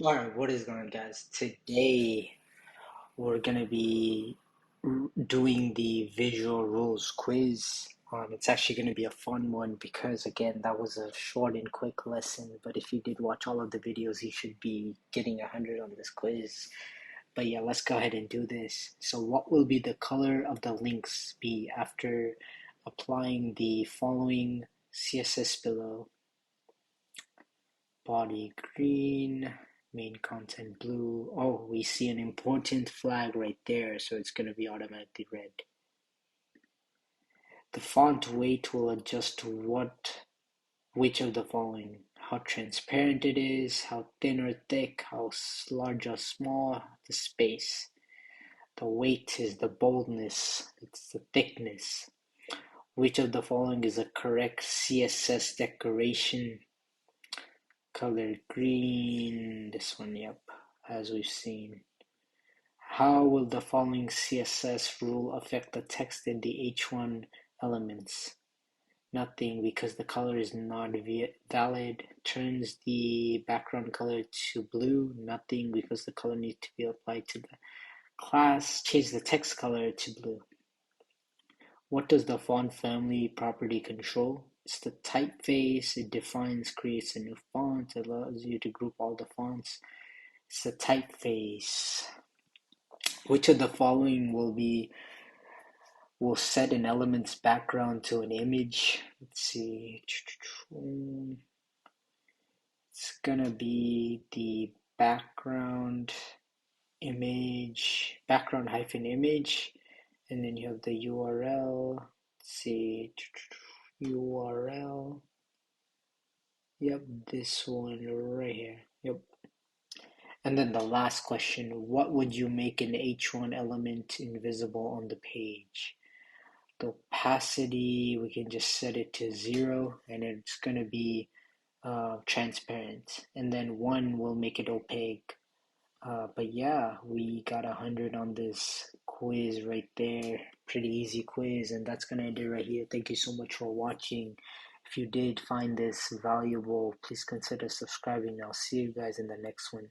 Alright, what is going on, guys? Today we're gonna be doing the visual rules quiz. It's actually gonna be a fun one because again, that was a short and quick lesson. But if you did watch all of the videos, you should be getting 100 on this quiz. But yeah, let's go ahead and do this. So, what will be the color of the links be after applying the following CSS below? Body green, main content blue. Oh, we see an important flag right there, so it's going to be automatically red. The font weight will adjust to which of the following? How transparent it is, how thin or thick, how large or small, the space. The weight is the boldness, it's the thickness. Which of the following is a correct CSS decoration? Color green, this one, yep, as we've seen. How will the following CSS rule affect the text in the H1 elements? Nothing, because the color is not valid. Turns the background color to blue. Nothing, because the color needs to be applied to the class. Change the text color to blue. What does the font family property control? It's the typeface. It defines, creates a new font. It allows you to group all the fonts. It's the typeface. Which of the following will set an element's background to an image? Let's see. It's gonna be the background image, background hyphen image, and then you have the URL. Let's see, URL. Yep, this one right here. Yep. And then the last question, what would you make an H1 element invisible on the page? The opacity, we can just set it to 0 and it's going to be transparent. And then 1 will make it opaque. But yeah, we got 100 on this quiz right there. Pretty easy quiz, and that's going to end it right here. Thank you so much for watching. If you did find this valuable, please consider subscribing. I'll see you guys in the next one.